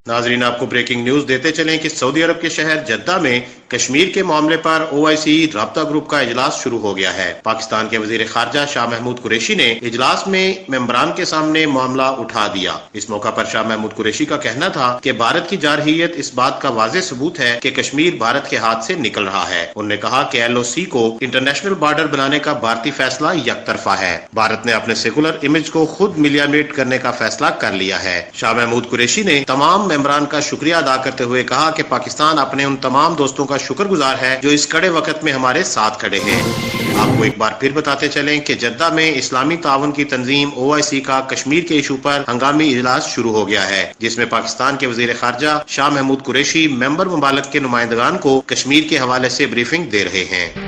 ناظرین آپ کو بریکنگ نیوز دیتے چلیں کہ سعودی عرب کے شہر جدہ میں کشمیر کے معاملے پر OIC رابطہ گروپ کا اجلاس شروع ہو گیا ہے۔ پاکستان کے وزیر خارجہ شاہ محمود قریشی نے اجلاس میں ممبران کے سامنے معاملہ اٹھا دیا۔ اس موقع پر شاہ محمود قریشی کا کہنا تھا کہ بھارت کی جارحیت اس بات کا واضح ثبوت ہے کہ کشمیر بھارت کے ہاتھ سے نکل رہا ہے۔ انہوں نے کہا کہ LOC کو انٹرنیشنل بارڈر بنانے کا بھارتی فیصلہ یک طرفہ ہے۔ بھارت نے اپنے سیکولر امیج کو خود ملیمیٹ کرنے کا فیصلہ کر لیا ہے۔ شاہ محمود قریشی نے تمام ممبران کا شکریہ ادا کرتے ہوئے کہا کہ پاکستان اپنے ان تمام دوستوں کا شکر گزار ہے جو اس کڑے وقت میں ہمارے ساتھ کھڑے ہیں۔ آپ کو ایک بار پھر بتاتے چلیں کہ جدہ میں اسلامی تعاون کی تنظیم OIC کا کشمیر کے ایشو پر ہنگامی اجلاس شروع ہو گیا ہے، جس میں پاکستان کے وزیر خارجہ شاہ محمود قریشی ممبر ممالک کے نمائندگان کو کشمیر کے حوالے سے بریفنگ دے رہے ہیں۔